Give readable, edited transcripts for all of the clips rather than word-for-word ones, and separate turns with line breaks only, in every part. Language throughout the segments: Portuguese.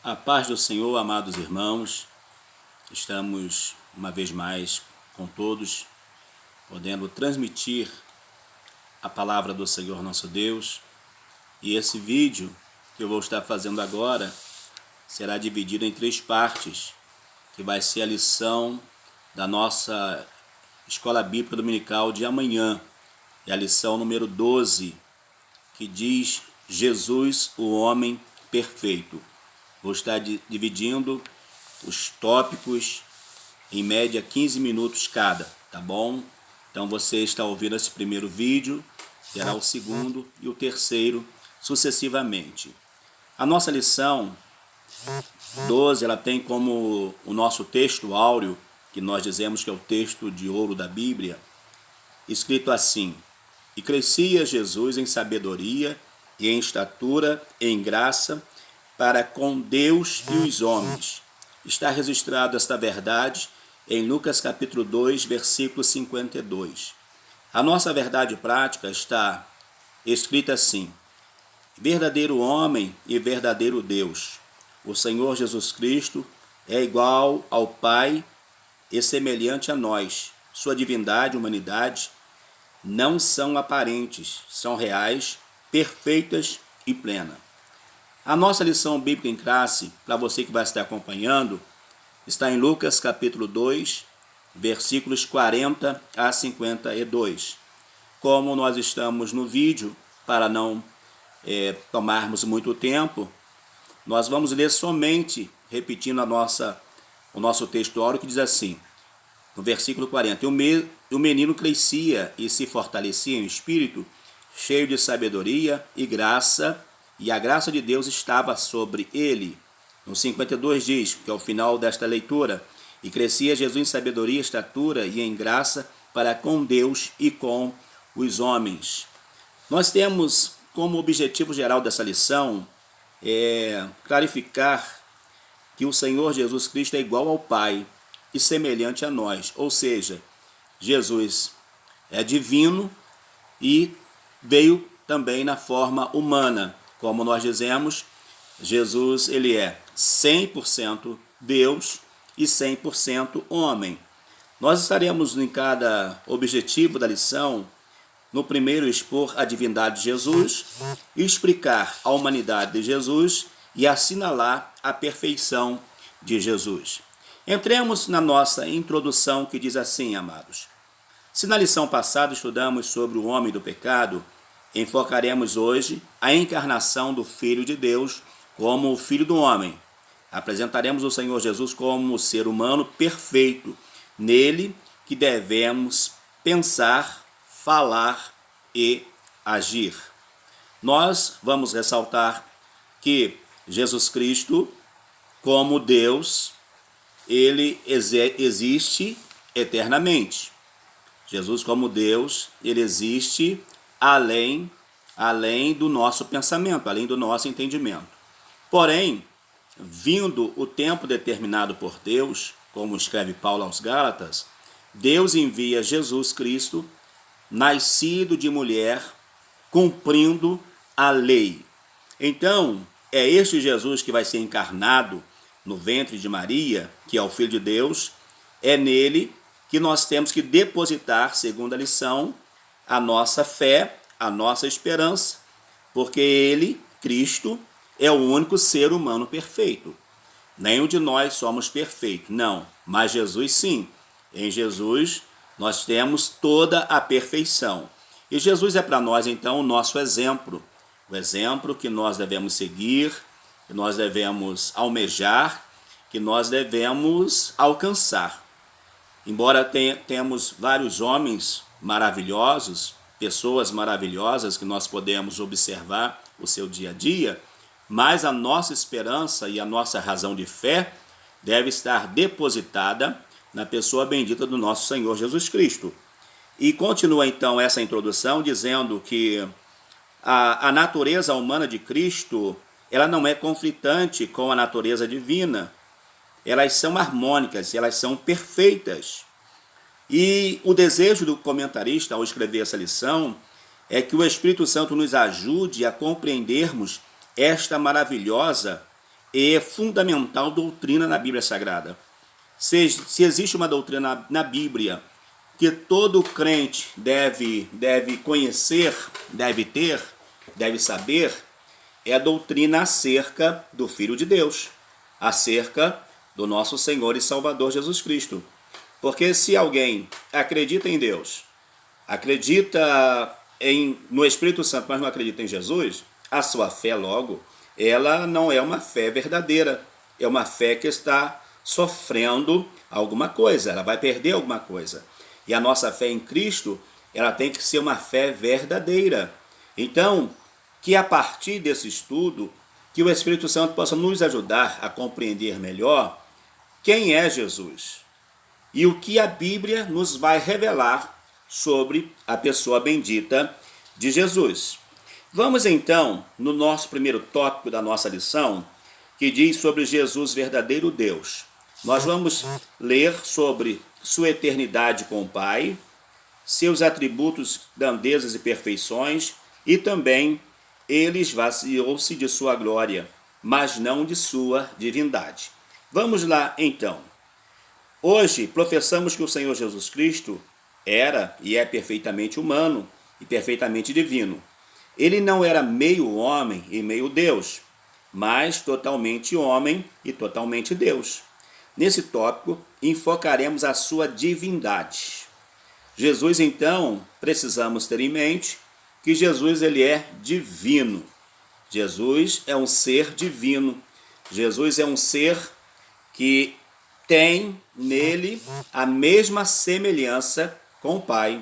A paz do Senhor, amados irmãos, estamos uma vez mais com todos, podendo transmitir a palavra do Senhor nosso Deus. E esse vídeo que eu vou estar fazendo agora será dividido em 3 partes, que vai ser a lição da nossa Escola Bíblica Dominical de amanhã. É a lição número 12, que diz Jesus, o homem perfeito. Vou estar dividindo os tópicos em média 15 minutos cada, tá bom? Então você está ouvindo esse primeiro vídeo, terá o segundo e o terceiro sucessivamente. A nossa lição 12, ela tem como o nosso texto áureo, que nós dizemos que é o texto de ouro da Bíblia, escrito assim: E crescia Jesus em sabedoria e em estatura e em graça para com Deus e os homens. Está registrado esta verdade em Lucas capítulo 2, versículo 52. A nossa verdade prática está escrita assim: verdadeiro homem e verdadeiro Deus. O Senhor Jesus Cristo é igual ao Pai e semelhante a nós. Sua divindade e humanidade não são aparentes, são reais, perfeitas e plenas. A nossa lição bíblica em classe, para você que vai estar acompanhando, está em Lucas capítulo 2, versículos 40 a 52. Como nós estamos no vídeo, para não tomarmos muito tempo, nós vamos ler somente, repetindo o nosso texto áureo, que diz assim, no versículo 40, o menino crescia e se fortalecia em espírito, cheio de sabedoria e graça, e a graça de Deus estava sobre ele. No 52 diz, que é o final desta leitura, e crescia Jesus em sabedoria, estatura e em graça para com Deus e com os homens. Nós temos como objetivo geral dessa lição clarificar que o Senhor Jesus Cristo é igual ao Pai e semelhante a nós, ou seja, Jesus é divino e veio também na forma humana. Como nós dizemos, Jesus ele é 100% Deus e 100% homem. Nós estaremos em cada objetivo da lição, no primeiro expor a divindade de Jesus, explicar a humanidade de Jesus e assinalar a perfeição de Jesus. Entremos na nossa introdução, que diz assim, amados. Se na lição passada estudamos sobre o homem do pecado, enfocaremos hoje a encarnação do Filho de Deus como o Filho do homem. Apresentaremos o Senhor Jesus como o ser humano perfeito, nele que devemos pensar, falar e agir. Nós vamos ressaltar que Jesus Cristo, como Deus, ele existe eternamente. Jesus, como Deus, ele existe além do nosso pensamento, além do nosso entendimento. Porém, vindo o tempo determinado por Deus, como escreve Paulo aos Gálatas, Deus envia Jesus Cristo, nascido de mulher, cumprindo a lei. Então, é este Jesus que vai ser encarnado no ventre de Maria, que é o Filho de Deus, é nele que nós temos que depositar, segundo a lição, a nossa fé, a nossa esperança, porque ele, Cristo, é o único ser humano perfeito. Nenhum de nós somos perfeitos, não, mas Jesus sim. Em Jesus nós temos toda a perfeição. E Jesus é para nós, então, o nosso exemplo, o exemplo que nós devemos seguir, que nós devemos almejar, que nós devemos alcançar. Embora tenhamos vários homens maravilhosos, pessoas maravilhosas que nós podemos observar o seu dia a dia, mas a nossa esperança e a nossa razão de fé deve estar depositada na pessoa bendita do nosso Senhor Jesus Cristo. E continua então essa introdução dizendo que a natureza humana de Cristo, ela não é conflitante com a natureza divina. Elas são harmônicas, elas são perfeitas. E o desejo do comentarista ao escrever essa lição é que o Espírito Santo nos ajude a compreendermos esta maravilhosa e fundamental doutrina na Bíblia Sagrada. Se existe uma doutrina na Bíblia que todo crente deve conhecer, deve saber, é a doutrina acerca do Filho de Deus, acerca do nosso Senhor e Salvador Jesus Cristo. Porque se alguém acredita em Deus, acredita no Espírito Santo, mas não acredita em Jesus, a sua fé, logo, ela não é uma fé verdadeira. É uma fé que está sofrendo alguma coisa, ela vai perder alguma coisa. E a nossa fé em Cristo, ela tem que ser uma fé verdadeira. Então, que a partir desse estudo, que o Espírito Santo possa nos ajudar a compreender melhor quem é Jesus e o que a Bíblia nos vai revelar sobre a pessoa bendita de Jesus. Vamos então no nosso primeiro tópico da nossa lição, que diz sobre Jesus, verdadeiro Deus. Nós vamos ler sobre sua eternidade com o Pai, seus atributos, grandezas e perfeições, e também ele esvaziou-se de sua glória, mas não de sua divindade. Vamos lá então. Hoje professamos que o Senhor Jesus Cristo era e é perfeitamente humano e perfeitamente divino. Ele não era meio homem e meio Deus, mas totalmente homem e totalmente Deus. Nesse tópico, enfocaremos a sua divindade. Jesus, então, precisamos ter em mente que Jesus ele é divino. Jesus é um ser divino. Jesus é um ser que tem nele a mesma semelhança com o Pai,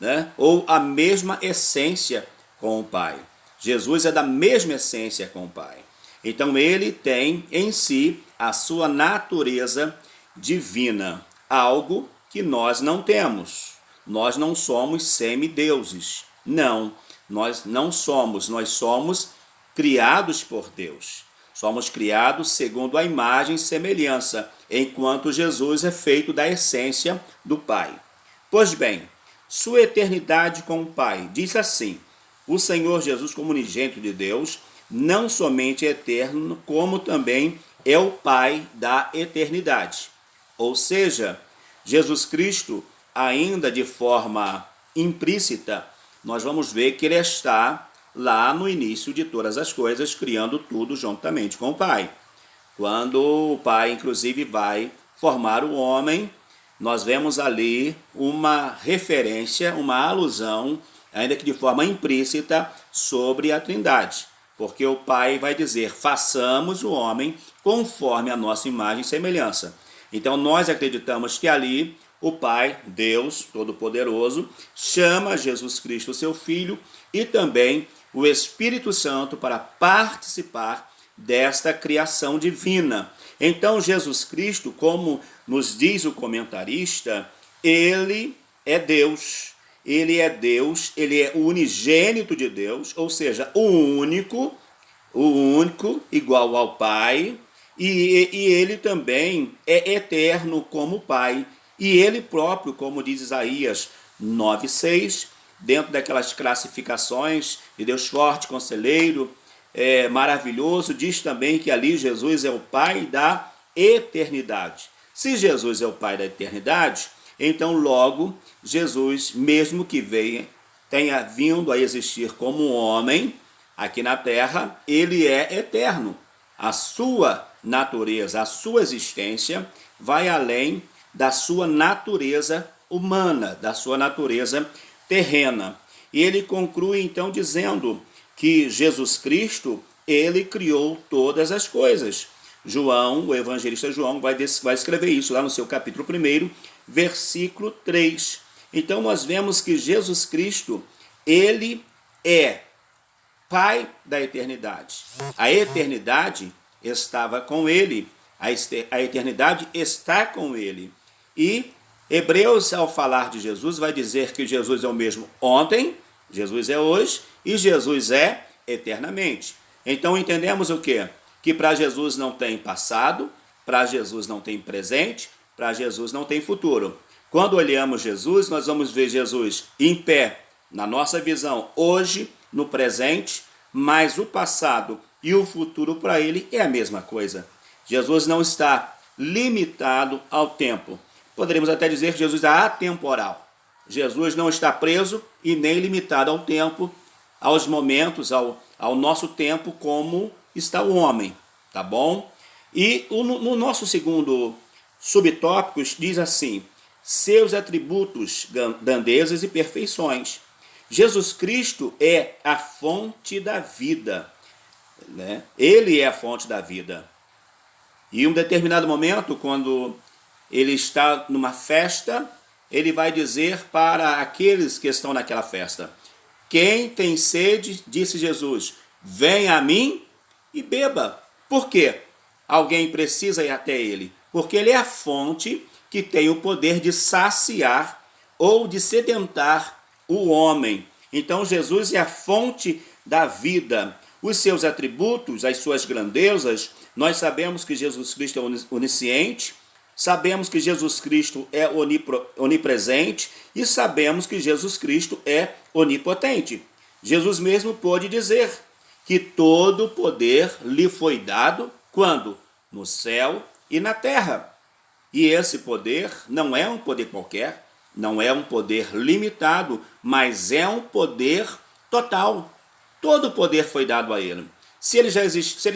né? Ou a mesma essência com o Pai. Jesus é da mesma essência com o Pai. Então ele tem em si a sua natureza divina, algo que nós não temos. Nós não somos semideuses. Não, nós não somos. Nós somos criados por Deus. Somos criados segundo a imagem e semelhança, enquanto Jesus é feito da essência do Pai. Pois bem, sua eternidade com o Pai diz assim: o Senhor Jesus, como unigênito de Deus, não somente é eterno, como também é o Pai da eternidade. Ou seja, Jesus Cristo, ainda de forma implícita, nós vamos ver que ele está lá no início de todas as coisas, criando tudo juntamente com o Pai. Quando o Pai, inclusive, vai formar o homem, nós vemos ali uma referência, uma alusão, ainda que de forma implícita, sobre a Trindade. Porque o Pai vai dizer: façamos o homem conforme a nossa imagem e semelhança. Então nós acreditamos que ali o Pai, Deus Todo-Poderoso, chama Jesus Cristo, seu Filho, e também o Espírito Santo para participar desta criação divina. Então Jesus Cristo, como nos diz o comentarista, ele é Deus. Ele é Deus, ele é o unigênito de Deus, ou seja, o único, igual ao Pai, e ele também é eterno como o Pai. E ele próprio, como diz Isaías 9:6, dentro daquelas classificações de Deus forte, conselheiro, maravilhoso, diz também que ali Jesus é o Pai da eternidade. Se Jesus é o Pai da eternidade, então logo Jesus, mesmo que tenha vindo a existir como homem aqui na terra, ele é eterno. A sua natureza, a sua existência vai além da sua natureza humana, da sua natureza terrena. E ele conclui então dizendo que Jesus Cristo, ele criou todas as coisas. João, o evangelista João, vai escrever isso lá no seu capítulo 1, versículo 3. Então nós vemos que Jesus Cristo, ele é Pai da eternidade. A eternidade estava com ele, a eternidade está com ele. E Hebreus, ao falar de Jesus, vai dizer que Jesus é o mesmo ontem, Jesus é hoje e Jesus é eternamente. Então entendemos o quê? Que para Jesus não tem passado, para Jesus não tem presente, para Jesus não tem futuro. Quando olhamos Jesus, nós vamos ver Jesus em pé, na nossa visão, hoje, no presente, mas o passado e o futuro para ele é a mesma coisa. Jesus não está limitado ao tempo. Poderíamos até dizer que Jesus é atemporal. Jesus não está preso e nem limitado ao tempo, aos momentos, ao nosso tempo, como está o homem, tá bom? E no nosso segundo subtópico diz assim: seus atributos, grandezas e perfeições. Jesus Cristo é a fonte da vida, né? Ele é a fonte da vida. E em um determinado momento, quando ele está numa festa, ele vai dizer para aqueles que estão naquela festa: quem tem sede, disse Jesus, venha a mim e beba. Por quê? Alguém precisa ir até ele, porque ele é a fonte que tem o poder de saciar ou de sedentar o homem. Então Jesus é a fonte da vida. Os seus atributos, as suas grandezas, nós sabemos que Jesus Cristo é onisciente, sabemos que Jesus Cristo é onipresente e sabemos que Jesus Cristo é onipotente. Jesus mesmo pôde dizer que todo o poder lhe foi dado quando? No céu e na terra. E esse poder não é um poder qualquer, não é um poder limitado, mas é um poder total. Todo o poder foi dado a ele. Se ele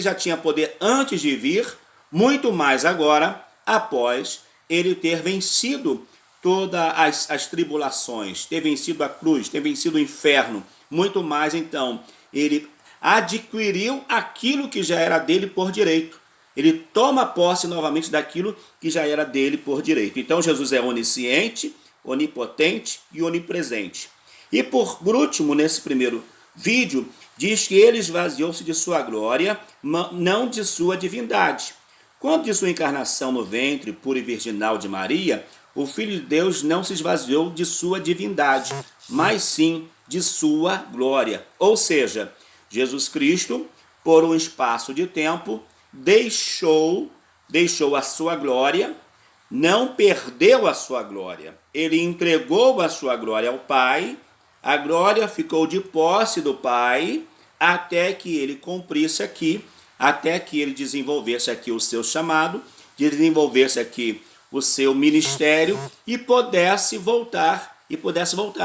já tinha poder antes de vir, muito mais agora, após ele ter vencido todas as tribulações, ter vencido a cruz, ter vencido o inferno, muito mais então, ele adquiriu aquilo que já era dele por direito. Ele toma posse novamente daquilo que já era dele por direito. Então Jesus é onisciente, onipotente e onipresente. E por último, nesse primeiro vídeo, diz que ele esvaziou-se de sua glória, não de sua divindade. Quando de sua encarnação no ventre puro e virginal de Maria, o Filho de Deus não se esvaziou de sua divindade, mas sim de sua glória. Ou seja, Jesus Cristo, por um espaço de tempo, deixou a sua glória, não perdeu a sua glória. Ele entregou a sua glória ao Pai, a glória ficou de posse do Pai, até que ele cumprisse aqui, até que ele desenvolvesse aqui o seu chamado, desenvolvesse aqui o seu ministério e pudesse voltar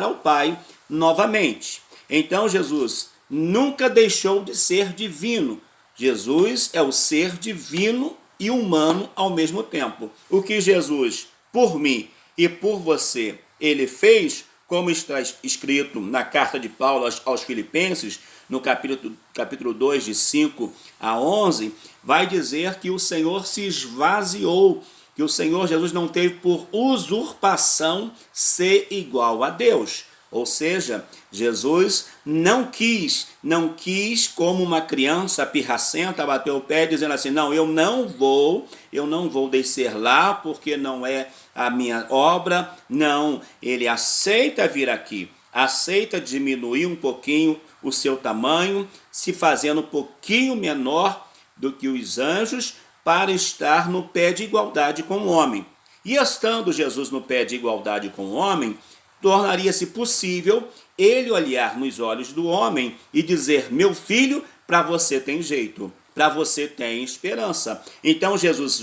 ao Pai novamente. Então Jesus nunca deixou de ser divino. Jesus é o ser divino e humano ao mesmo tempo. O que Jesus, por mim e por você, ele fez, como está escrito na carta de Paulo aos Filipenses, no capítulo 2, de 5 a 11, vai dizer que o Senhor se esvaziou, que o Senhor Jesus não teve por usurpação ser igual a Deus. Ou seja, Jesus não quis como uma criança pirracenta bater o pé dizendo assim: não, eu não vou descer lá porque não é a minha obra. Não, ele aceita vir aqui, aceita diminuir um pouquinho o seu tamanho, se fazendo um pouquinho menor do que os anjos para estar no pé de igualdade com o homem. E estando Jesus no pé de igualdade com o homem, tornaria-se possível ele olhar nos olhos do homem e dizer: meu filho, para você tem jeito, para você tem esperança. Então Jesus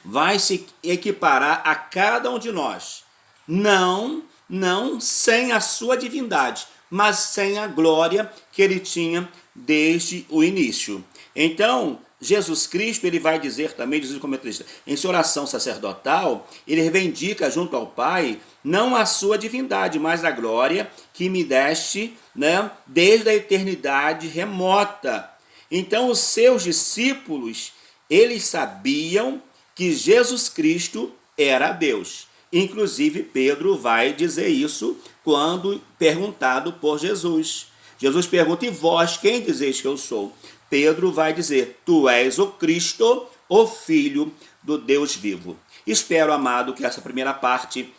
vai se equiparar a cada um de nós, não sem a sua divindade, mas sem a glória que ele tinha desde o início. Então Jesus Cristo, ele vai dizer também, diz o comentarista, em sua oração sacerdotal, ele reivindica junto ao Pai não a sua divindade, mas a glória que me deste, né, desde a eternidade remota. Então os seus discípulos, eles sabiam que Jesus Cristo era Deus. Inclusive Pedro vai dizer isso quando perguntado por Jesus. Jesus pergunta: e vós quem dizeis que eu sou? Pedro vai dizer: tu és o Cristo, o Filho do Deus vivo. Espero, amado, que essa primeira parte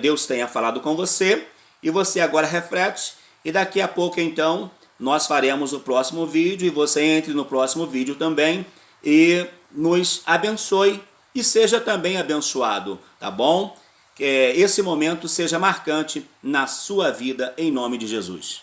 Deus tenha falado com você e você agora reflete, e daqui a pouco então nós faremos o próximo vídeo e você entre no próximo vídeo também e nos abençoe e seja também abençoado, tá bom? Que esse momento seja marcante na sua vida em nome de Jesus.